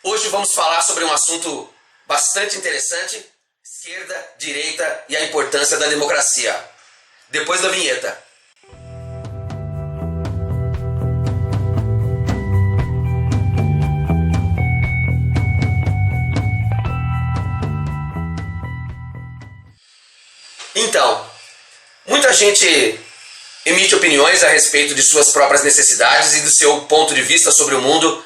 Hoje vamos falar sobre um assunto bastante interessante: esquerda, direita e a importância da democracia. Depois da vinheta. Então, muita gente emite opiniões a respeito de suas próprias necessidades e do seu ponto de vista sobre o mundo,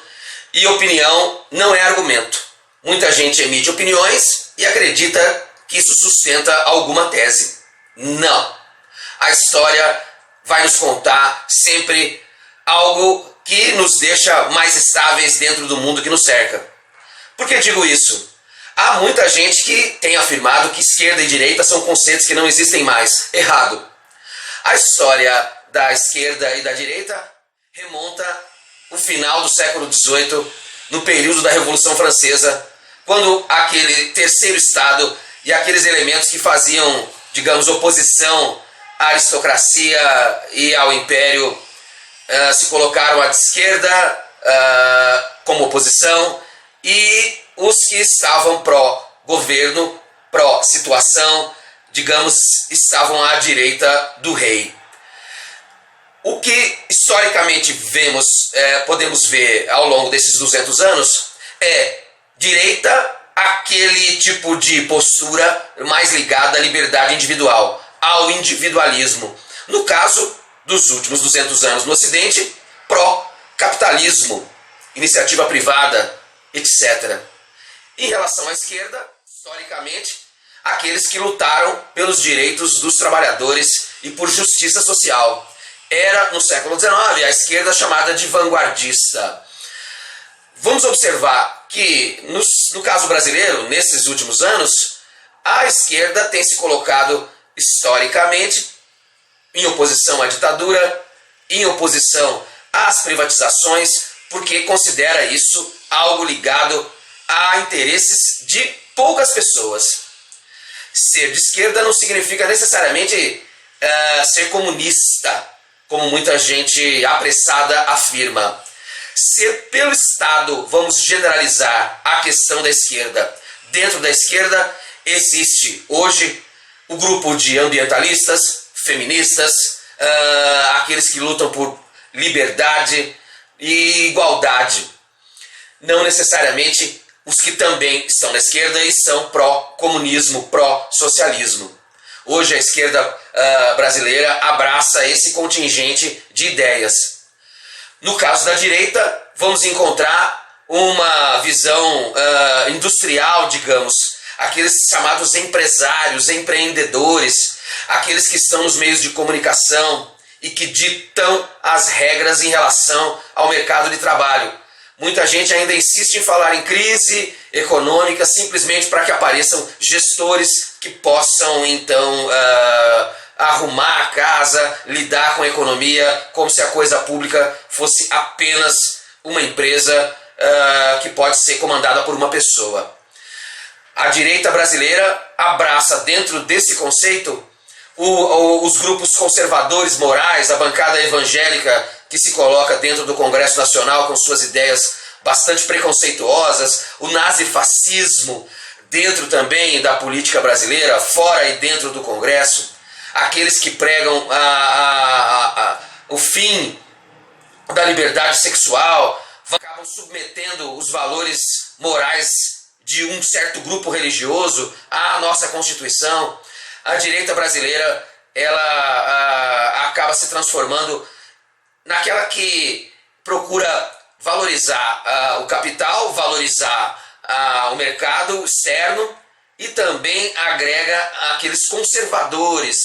e opinião não é argumento. Muita gente emite opiniões e acredita que isso sustenta alguma tese. Não. A história vai nos contar sempre algo que nos deixa mais estáveis dentro do mundo que nos cerca. Por que digo isso? Há muita gente que tem afirmado que esquerda e direita são conceitos que não existem mais. Errado. A história da esquerda e da direita remonta ao final do século XVIII, no período da Revolução Francesa, quando aquele terceiro Estado e aqueles elementos que faziam, digamos, oposição à aristocracia e ao império se colocaram à esquerda como oposição, e os que estavam pró-governo, pró-situação, digamos, estavam à direita do rei. O que historicamente podemos ver ao longo desses 200 anos é direita, aquele tipo de postura mais ligada à liberdade individual, ao individualismo. No caso dos últimos 200 anos no Ocidente, pró-capitalismo, iniciativa privada, etc. Em relação à esquerda, historicamente, aqueles que lutaram pelos direitos dos trabalhadores e por justiça social. Era, no século XIX, a esquerda chamada de vanguardista. Vamos observar que, no caso brasileiro, nesses últimos anos, a esquerda tem se colocado historicamente em oposição à ditadura, em oposição às privatizações, porque considera isso algo ligado a interesses de poucas pessoas. Ser de esquerda não significa necessariamente ser comunista, como muita gente apressada afirma. Ser pelo Estado, vamos generalizar a questão da esquerda. Dentro da esquerda existe hoje o grupo de ambientalistas, feministas, aqueles que lutam por liberdade e igualdade. Não necessariamente os que também estão na esquerda e são pró-comunismo, pró-socialismo. Hoje a esquerda brasileira abraça esse contingente de ideias. No caso da direita, vamos encontrar uma visão industrial, digamos, aqueles chamados empresários, empreendedores, aqueles que estão nos meios de comunicação e que ditam as regras em relação ao mercado de trabalho. Muita gente ainda insiste em falar em crise econômica simplesmente para que apareçam gestores que possam, então, arrumar a casa, lidar com a economia, como se a coisa pública fosse apenas uma empresa que pode ser comandada por uma pessoa. A direita brasileira abraça, dentro desse conceito, os grupos conservadores morais, a bancada evangélica que se coloca dentro do Congresso Nacional com suas ideias bastante preconceituosas, o nazifascismo dentro também da política brasileira, fora e dentro do Congresso, aqueles que pregam o fim da liberdade sexual, acabam submetendo os valores morais de um certo grupo religioso à nossa Constituição. A direita brasileira, ela acaba se transformando naquela que procura valorizar o capital, valorizar o mercado externo, e também agrega aqueles conservadores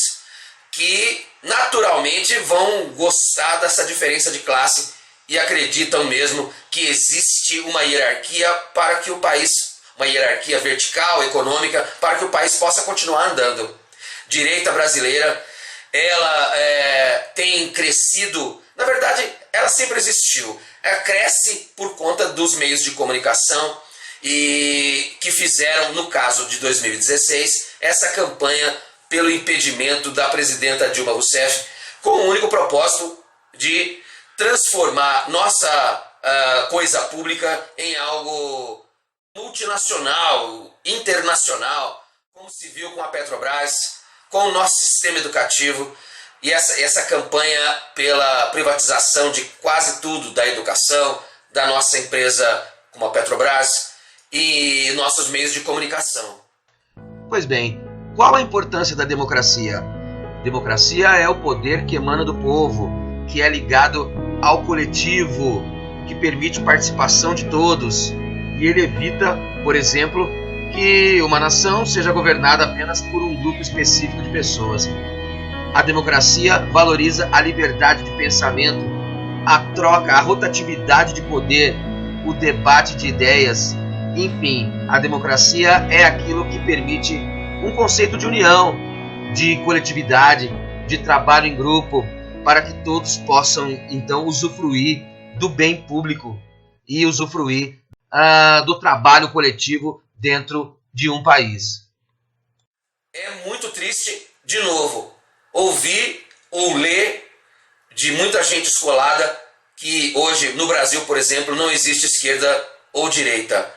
que naturalmente vão gostar dessa diferença de classe e acreditam mesmo que existe uma hierarquia para que o país, uma hierarquia vertical, econômica, para que o país possa continuar andando. Direita brasileira, ela tem crescido, na verdade ela sempre existiu, ela cresce por conta dos meios de comunicação e que fizeram, no caso de 2016, essa campanha pelo impedimento da presidenta Dilma Rousseff, com o único propósito de transformar nossa coisa pública em algo multinacional, internacional, como se viu com a Petrobras, com o nosso sistema educativo e essa campanha pela privatização de quase tudo da educação, da nossa empresa como a Petrobras e nossos meios de comunicação. Pois bem, qual a importância da democracia? Democracia é o poder que emana do povo, que é ligado ao coletivo, que permite participação de todos. E ele evita, por exemplo, que uma nação seja governada apenas por um grupo específico de pessoas. A democracia valoriza a liberdade de pensamento, a troca, a rotatividade de poder, o debate de ideias. Enfim, a democracia é aquilo que permite um conceito de união, de coletividade, de trabalho em grupo, para que todos possam, então, usufruir do bem público e usufruir do trabalho coletivo dentro de um país. É muito triste, de novo, ouvir ou ler de muita gente escolada que hoje, no Brasil, por exemplo, não existe esquerda ou direita.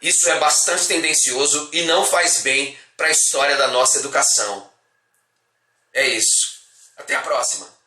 Isso é bastante tendencioso e não faz bem para a história da nossa educação. É isso. Até a próxima.